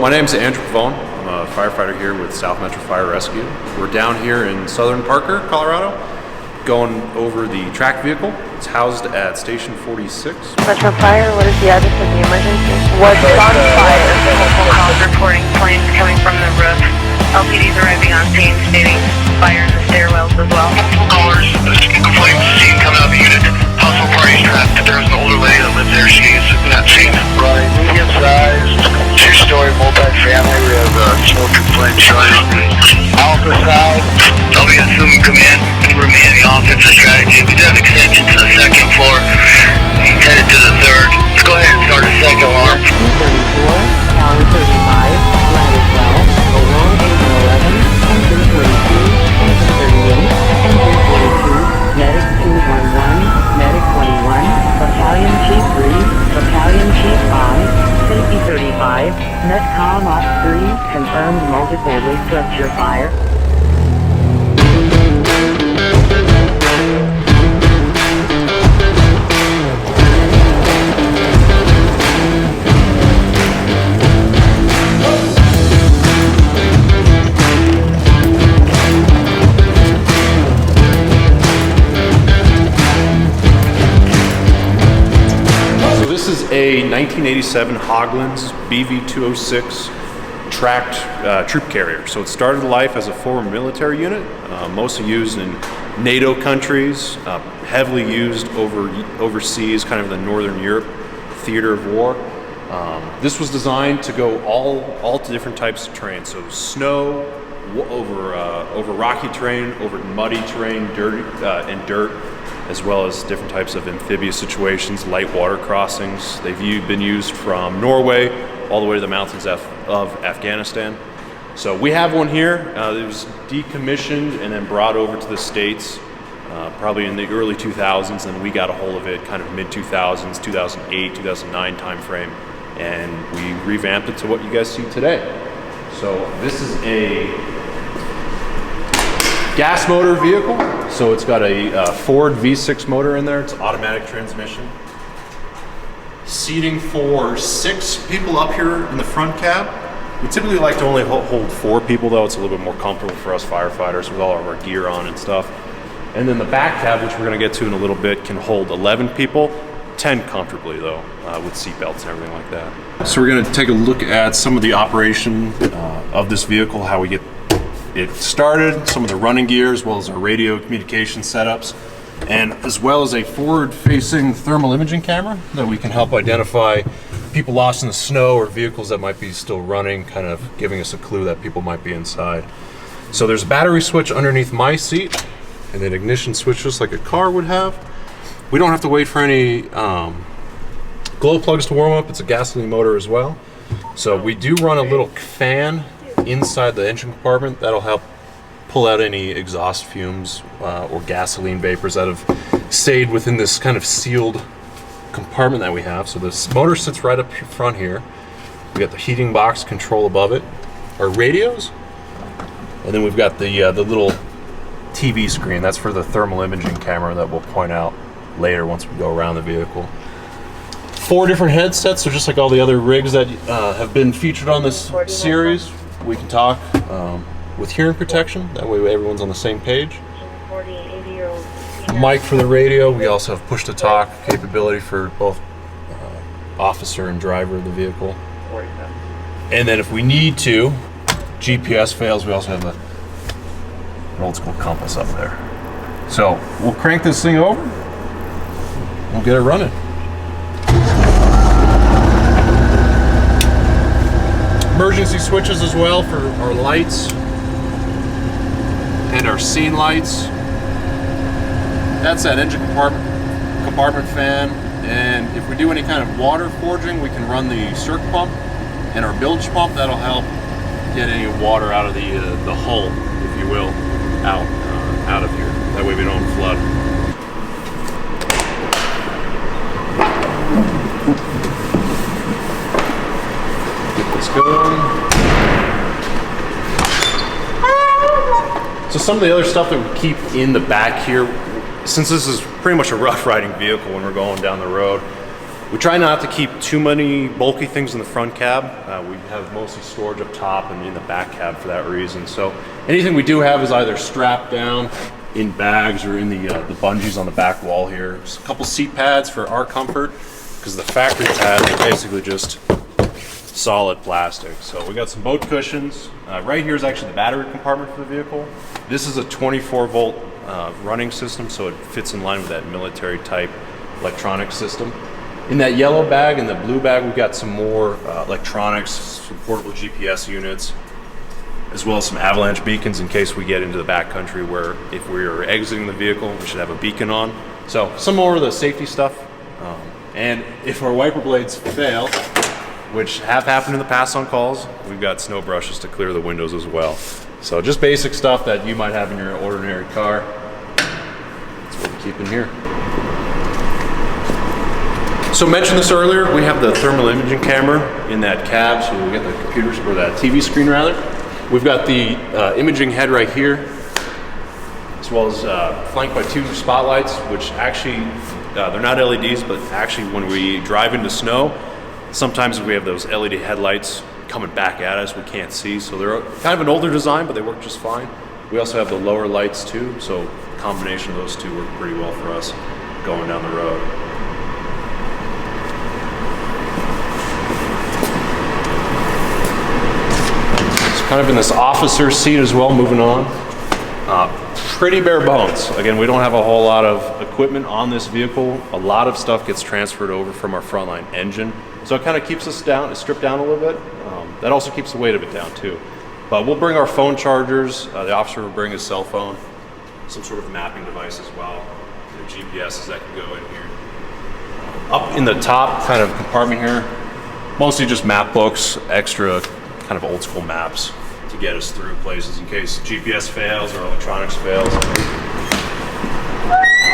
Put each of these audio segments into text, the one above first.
my name's Andrew Pavone. I'm a firefighter here with South Metro Fire Rescue. We're down here in southern Parker, Colorado, going over the track vehicle. It's housed at Station 46. Metro Fire, what is the address of the emergency? What's on fire? Multiple calls reporting flames coming from the roof. LPD's arriving on scene stating fire in the stairwells as well. Multiple callers, flames seen coming out of the unit. Household parties trapped. There's an older lady that lives there. She's not seen. Right, medium-sized, two-story multi-family. We have smoke and flame showing up. Alpha side. LBS zoom come in. We're manning the offensive strategy. We do have extension to the second floor. Headed to the third. Let's go ahead and start a second alarm. 234, Tower 35, Lattice well, along Engine 11, Engine 42, Engine 38, Engine 42, Medic 211, Medic 21, Battalion Chief 3, Battalion Chief 5, Safety 35, Netcom Op 3, confirmed multi-family structure fire. This is a 1987 Hoglins BV-206 tracked troop carrier. So it started life as a former military unit, mostly used in NATO countries, heavily used overseas, kind of the Northern Europe theater of war. This was designed to go all to different types of terrain. So snow, over rocky terrain, over muddy terrain, dirt, as well as different types of amphibious situations, light water crossings. They've been used from Norway all the way to the mountains of Afghanistan. So we have one here. It was decommissioned and then brought over to the States probably in the early 2000s, and we got a hold of it kind of mid-2000s, 2008, 2009 timeframe, and we revamped it to what you guys see today. So this is a gas motor vehicle, so it's got a Ford V6 motor in there. It's automatic transmission. Seating for 6 people up here in the front cab. We typically like to only hold 4 people, though. It's a little bit more comfortable for us firefighters with all of our gear on and stuff. And then the back cab, which we're going to get to in a little bit, can hold 11 people, 10 comfortably though, with seat belts and everything like that. So we're going to take a look at some of the operation of this vehicle, how we get it started, some of the running gear, as well as our radio communication setups, and as well as a forward-facing thermal imaging camera that we can help identify people lost in the snow or vehicles that might be still running, kind of giving us a clue that people might be inside. So there's a battery switch underneath my seat, and then ignition switch just like a car would have. We don't have to wait for any glow plugs to warm up. It's a gasoline motor as well. So we do run a little fan inside the engine compartment that'll help pull out any exhaust fumes or gasoline vapors that have stayed within this kind of sealed compartment that we have. So this motor sits right up front here. We got the heating box control above it, our radios, and then we've got the little TV screen. That's for the thermal imaging camera that we'll point out later once we go around the vehicle. 4 different headsets, so just like all the other rigs that have been featured on this series. We can talk with hearing protection, that way everyone's on the same page. Mic for the radio. We also have push-to-talk capability for both officer and driver of the vehicle. And then if we need to, GPS fails, we also have an old school compass up there. So we'll crank this thing over, we'll get it running. Emergency switches as well for our lights and our scene lights. That's that engine compartment fan, and if we do any kind of water forging, we can run the circ pump and our bilge pump. That'll help get any water out of the hull, if you will, out of here. That way we don't flood. Going. So some of the other stuff that we keep in the back here, since this is pretty much a rough riding vehicle when we're going down the road, We try not to keep too many bulky things in the front cab. We have mostly storage up top and in the back cab for that reason. So anything we do have is either strapped down in bags or in the bungees on the back wall here. Just a couple seat pads for our comfort, because the factory pads are basically just solid plastic. So we got some boat cushions. Right here is actually the battery compartment for the vehicle. This is a 24 volt running system, so it fits in line with that military type electronic system. In that yellow bag and the blue bag, we've got some more electronics, some portable GPS units, as well as some avalanche beacons in case we get into the backcountry where if we are exiting the vehicle, we should have a beacon on. So some more of the safety stuff. And if our wiper blades fail, which have happened in the past on calls, we've got snow brushes to clear the windows as well. So just basic stuff that you might have in your ordinary car. That's what we keep in here. So mentioned this earlier, we have the thermal imaging camera in that cab, so we get the computers, or that TV screen rather. We've got the imaging head right here, as well as flanked by 2 spotlights, which actually, they're not LEDs, but actually when we drive into snow, sometimes we have those LED headlights coming back at us, we can't see. So they're kind of an older design, but they work just fine. We also have the lower lights too, so a combination of those two work pretty well for us going down the road. Kind of in this officer seat as well, moving on. Pretty bare bones. Again, we don't have a whole lot of equipment on this vehicle. A lot of stuff gets transferred over from our frontline engine. So it kind of keeps us down, stripped down a little bit. That also keeps the weight of it down too. But we'll bring our phone chargers. The officer will bring his cell phone, some sort of mapping device as well. The GPSs that can go in here. Up in the top kind of compartment here, mostly just map books, extra kind of old school maps to get us through places in case GPS fails or electronics fails.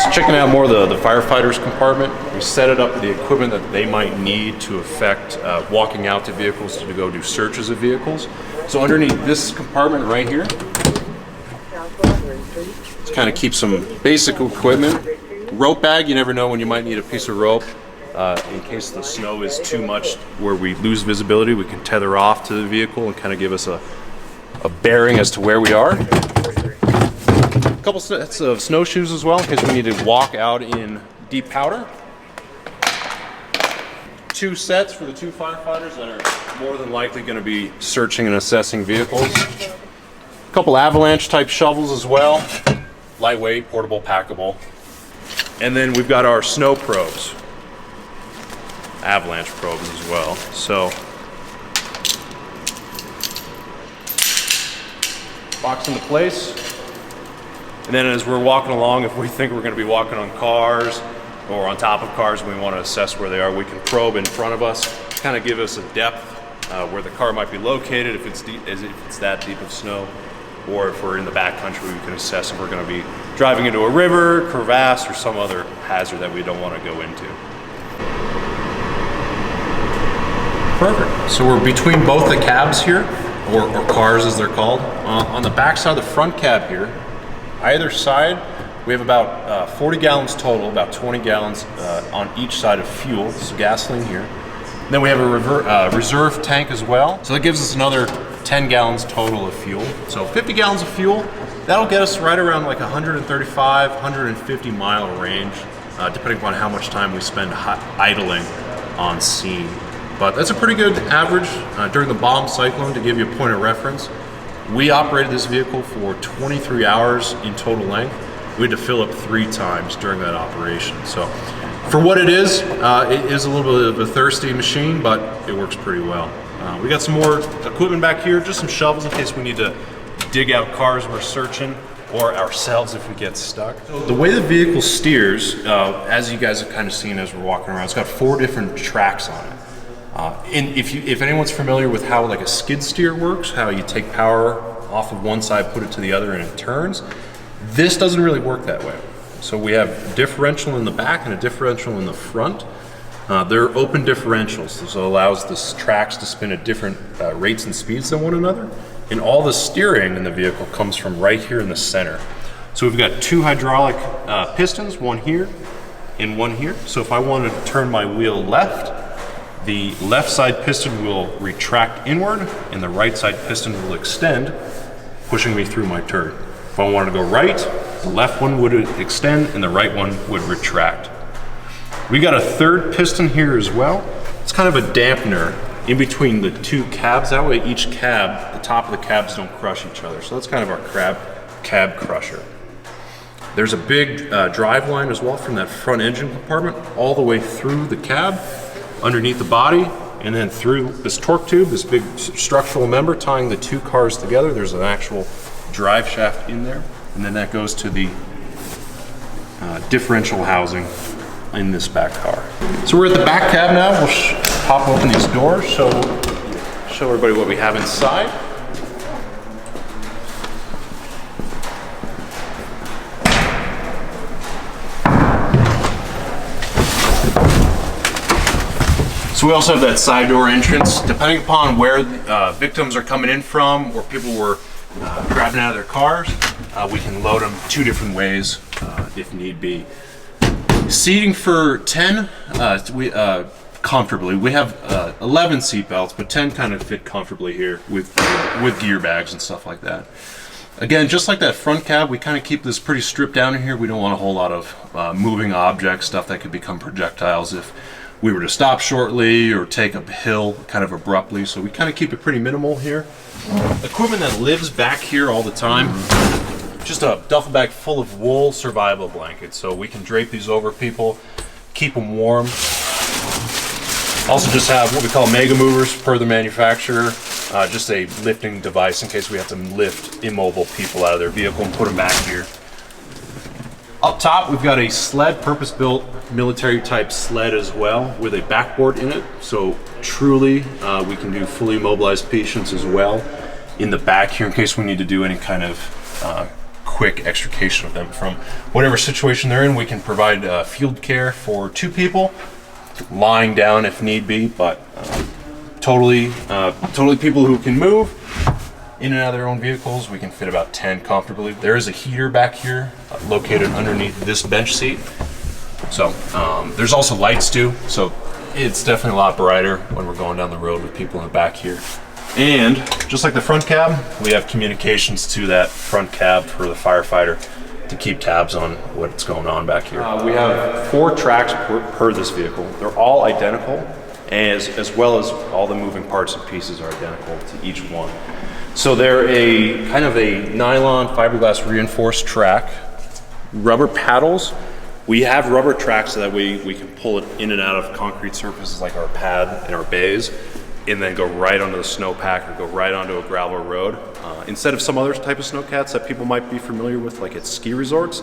So checking out more of the firefighters compartment. We set it up with the equipment that they might need to affect walking out to vehicles to go do searches of vehicles. So underneath this compartment right here, let's kind of keep some basic equipment. Rope bag, you never know when you might need a piece of rope. In case the snow is too much where we lose visibility, we can tether off to the vehicle and kind of give us a bearing as to where we are. A couple sets of snowshoes as well in case we need to walk out in deep powder. 2 sets for the 2 firefighters that are more than likely going to be searching and assessing vehicles. A couple avalanche type shovels as well. Lightweight, portable, packable. And then we've got our snow probes. Avalanche probes as well. So box into place, and then as we're walking along, if we think we're going to be walking on cars or on top of cars and we want to assess where they are, we can probe in front of us, kind of give us a depth where the car might be located if it's that deep of snow, or if we're in the back country, we can assess if we're going to be driving into a river, crevasse, or some other hazard that we don't want to go into. Perfect. So we're between both the cabs here, or cars as they're called. On the back side of the front cab here, either side, we have about 40 gallons total, about 20 gallons on each side of fuel. This is gasoline here. Then we have a reserve tank as well. So that gives us another 10 gallons total of fuel. So 50 gallons of fuel, that'll get us right around like 135, 150 mile range, depending upon how much time we spend idling on scene. But that's a pretty good average during the bomb cyclone. To give you a point of reference, we operated this vehicle for 23 hours in total length. We had to fill up 3 times during that operation. So for what it is a little bit of a thirsty machine, but it works pretty well. We got some more equipment back here, just some shovels in case we need to dig out cars we're searching, or ourselves if we get stuck. So the way the vehicle steers, as you guys have kind of seen as we're walking around, it's got 4 different tracks on it. And if anyone's familiar with how like a skid steer works, how you take power off of one side, put it to the other, and it turns, this doesn't really work that way. So we have a differential in the back and a differential in the front. They're open differentials, so it allows the tracks to spin at different rates and speeds than one another. And all the steering in the vehicle comes from right here in the center. So we've got 2 hydraulic pistons, one here and one here. So if I wanted to turn my wheel left, the left side piston will retract inward and the right side piston will extend, pushing me through my turn. If I wanted to go right, the left one would extend and the right one would retract. We got a third piston here as well. It's kind of a dampener in between the two cabs. That way each cab, the top of the cabs don't crush each other. So that's kind of our cab crusher. There's a big drive line as well from that front engine compartment all the way through the cab, underneath the body, and then through this torque tube, this big structural member tying the two cars together. There's an actual drive shaft in there, and then that goes to the differential housing in this back car. So we're at the back cab now. We'll pop open these doors, show everybody what we have inside. So we also have that side door entrance. Depending upon where victims are coming in from or people were grabbing out of their cars, we can load them two different ways if need be. Seating for 10, comfortably. We have 11 seat belts, but 10 kind of fit comfortably here with gear bags and stuff like that. Again, just like that front cab, we kind of keep this pretty stripped down in here. We don't want a whole lot of moving objects, stuff that could become projectiles if we were to stop shortly or take a hill kind of abruptly. So we kind of keep it pretty minimal here. Equipment that lives back here all the time, just a duffel bag full of wool survival blankets. So we can drape these over people, keep them warm. Also just have what we call mega movers per the manufacturer, just a lifting device in case we have to lift immobile people out of their vehicle and put them back here. Up top, we've got a sled, purpose-built military type sled as well with a backboard in it. So truly, we can do fully mobilized patients as well in the back here in case we need to do any kind of quick extrication of them from whatever situation they're in. We can provide field care for 2 people, lying down if need be, but totally people who can move in and out of their own vehicles. We can fit about 10 comfortably. There is a heater back here located underneath this bench seat. So there's also lights too, so it's definitely a lot brighter when we're going down the road with people in the back here. And just like the front cab, we have communications to that front cab for the firefighter to keep tabs on what's going on back here. We have 4 tracks per this vehicle. They're all identical, as well as all the moving parts and pieces are identical to each one. So they're a kind of a nylon fiberglass reinforced track, rubber paddles. We have rubber tracks so that we can pull it in and out of concrete surfaces like our pad and our bays, and then go right onto the snowpack or go right onto a gravel road. Instead of some other type of snowcats that people might be familiar with, like at ski resorts,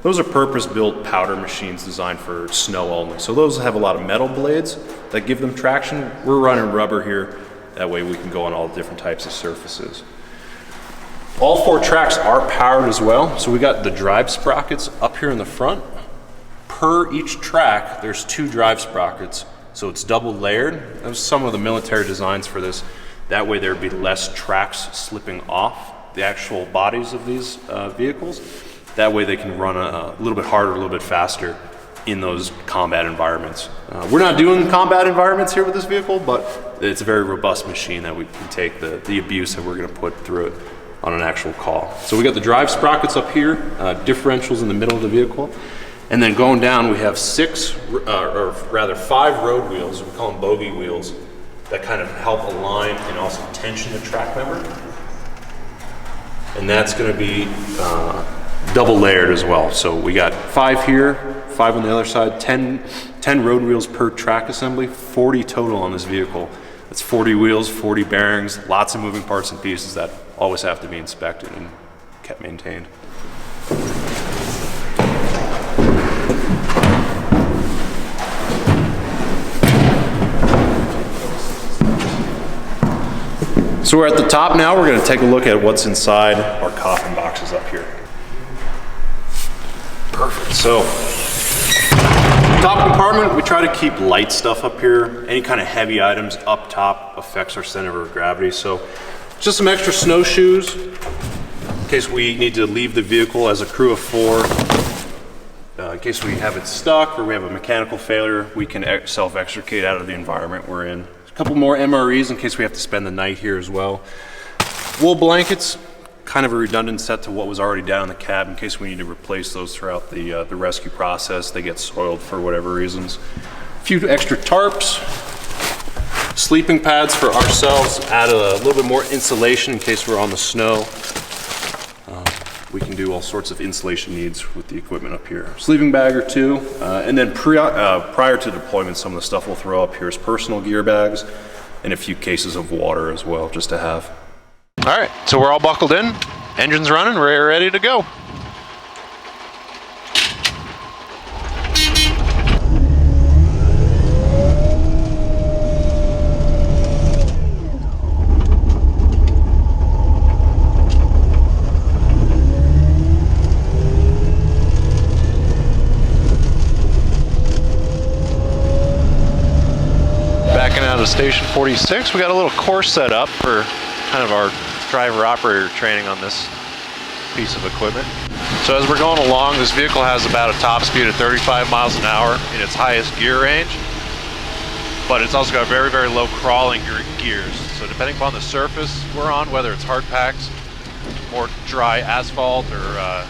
those are purpose-built powder machines designed for snow only. So those have a lot of metal blades that give them traction. We're running rubber here. That way we can go on all different types of surfaces. All 4 tracks are powered as well. So we got the drive sprockets up here in the front. Per each track, there's 2 drive sprockets. So it's double layered. Those are some of the military designs for this. That way there'd be less tracks slipping off the actual bodies of these vehicles. That way they can run a little bit harder, a little bit faster in those combat environments. We're not doing combat environments here with this vehicle, but it's a very robust machine that we can take the abuse that we're gonna put through it on an actual call. So we got the drive sprockets up here, differentials in the middle of the vehicle. And then going down, we have 5 road wheels, we call them bogey wheels, that kind of help align and also tension the track member. And that's gonna be double layered as well. So we got 5 here, 5 on the other side, 10 road wheels per track assembly, 40 total on this vehicle. That's 40 wheels, 40 bearings, lots of moving parts and pieces that always have to be inspected and kept maintained. So we're at the top now. We're going to take a look at what's inside our coffin boxes up here. Perfect. So, top compartment, we try to keep light stuff up here. Any kind of heavy items up top affects our center of gravity. So, just some extra snowshoes in case we need to leave the vehicle as a crew of 4. in case we have it stuck or we have a mechanical failure, we can self-extricate out of the environment we're in. A couple more MREs in case we have to spend the night here as well. Wool blankets, kind of a redundant set to what was already down in the cab in case we need to replace those throughout the rescue process. They get soiled for whatever reasons. A few extra tarps, sleeping pads for ourselves, add a little bit more insulation in case we're on the snow. We can do all sorts of insulation needs with the equipment up here. Sleeping bag or two, and then prior to deployment, some of the stuff we'll throw up here is personal gear bags and a few cases of water as well, just to have. All right, so we're all buckled in, engine's running, we're ready to go. Backing out of Station 46, we got a little course set up for kind of our driver operator training on this piece of equipment. So as we're going along, this vehicle has about a top speed of 35 miles an hour in its highest gear range, but it's also got very, very low crawling gears. So depending upon the surface we're on, whether it's hard packs, more dry asphalt, or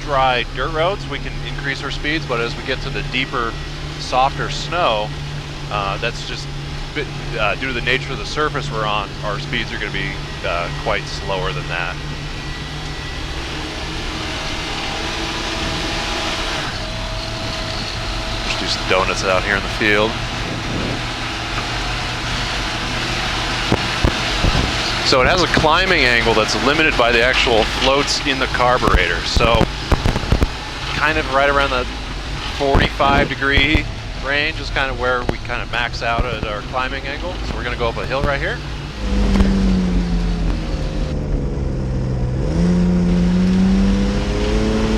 dry dirt roads, we can increase our speeds, but as we get to the deeper, softer snow, that's just due to the nature of the surface we're on, our speeds are going to be quite slower than that. Just do some donuts out here in the field. So it has a climbing angle that's limited by the actual floats in the carburetor. So kind of right around the 45-degree range is kind of where we kind of max out at our climbing angle. So we're going to go up a hill right here.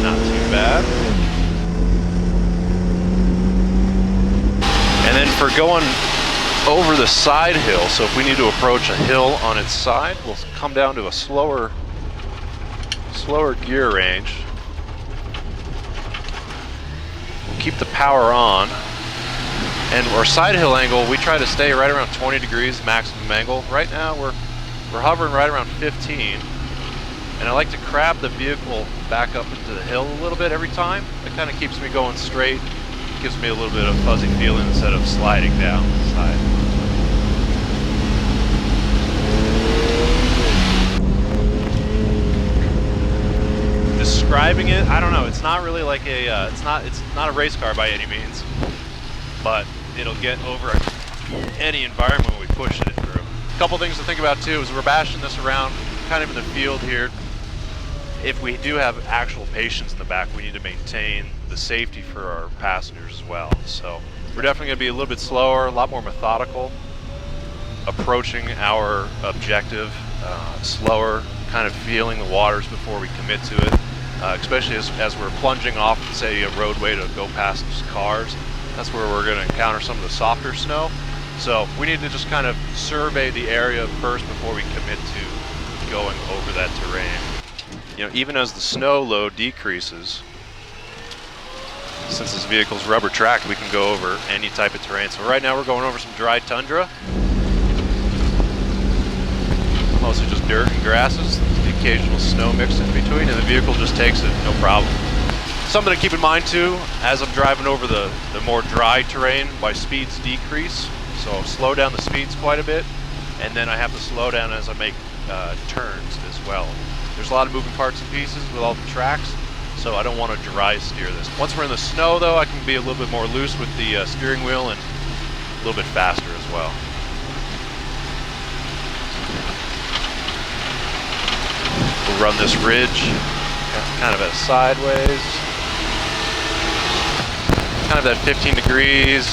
Not too bad. And then for going over the side hill, so if we need to approach a hill on its side, we'll come down to a slower gear range. We'll keep the power on. And our side hill angle, we try to stay right around 20 degrees maximum angle. Right now we're hovering right around 15. And I like to crab the vehicle back up into the hill a little bit every time. It kind of keeps me going straight. Gives me a little bit of fuzzy feeling instead of sliding down the side. Describing it, I don't know. It's not really like a it's not a race car by any means, but it'll get over any environment we push it through. A couple things to think about too is we're bashing this around kind of in the field here. If we do have actual patients in the back, we need to maintain the safety for our passengers as well. So we're definitely going to be a little bit slower, a lot more methodical, approaching our objective, slower, kind of feeling the waters before we commit to it, especially as we're plunging off, say, a roadway to go past cars. That's where we're going to encounter some of the softer snow. So we need to just kind of survey the area first before we commit to going over that terrain. You know, even as the snow load decreases, since this vehicle's rubber tracked, we can go over any type of terrain. So right now we're going over some dry tundra. Mostly just dirt and grasses, the occasional snow mixed in between, and the vehicle just takes it, no problem. Something to keep in mind too, as I'm driving over the more dry terrain, my speeds decrease. So I'll slow down the speeds quite a bit, and then I have to slow down as I make turns as well. There's a lot of moving parts and pieces with all the tracks, so I don't want to dry steer this. Once we're in the snow though, I can be a little bit more loose with the steering wheel and a little bit faster as well. We'll run this ridge kind of at sideways. Kind of that 15 degrees,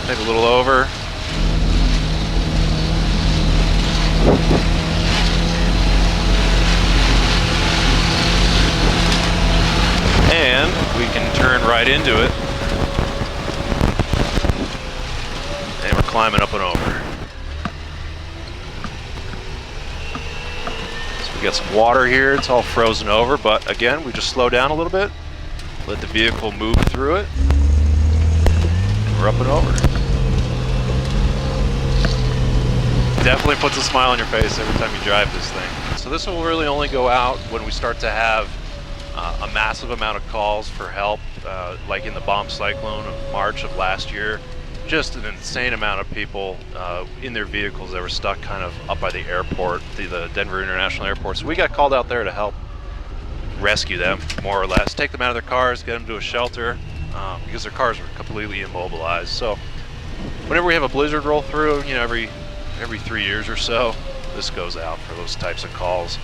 maybe a little over. And we can turn right into it. And we're climbing up and over. So we got some water here, it's all frozen over, but again, we just slow down a little bit. let the vehicle move through it. We're up and over. Definitely puts a smile on your face every time you drive this thing. So this will really only go out when we start to have a massive amount of calls for help, like in the bomb cyclone of March of last year. Just an insane amount of people in their vehicles that were stuck kind of up by the airport, the Denver International Airport. So we got called out there to help rescue them, more or less. Take them out of their cars, get them to a shelter, because their cars were completely immobilized. So whenever we have a blizzard roll through, you know, every 3 years or so, this goes out for those types of calls.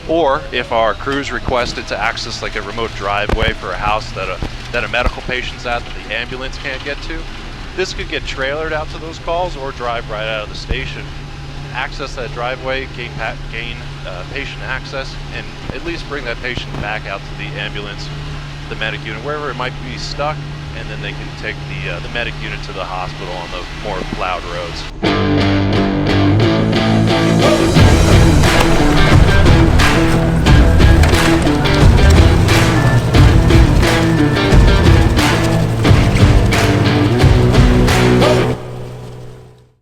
Or if our crews requested to access like a remote driveway for a house that a medical patient's at that the ambulance can't get to, this could get trailered out to those calls or drive right out of the station, access that driveway, gain patient access, and at least bring that patient back out to the ambulance, the medic unit, wherever it might be stuck, and then they can take the medic unit to the hospital on the more plowed roads.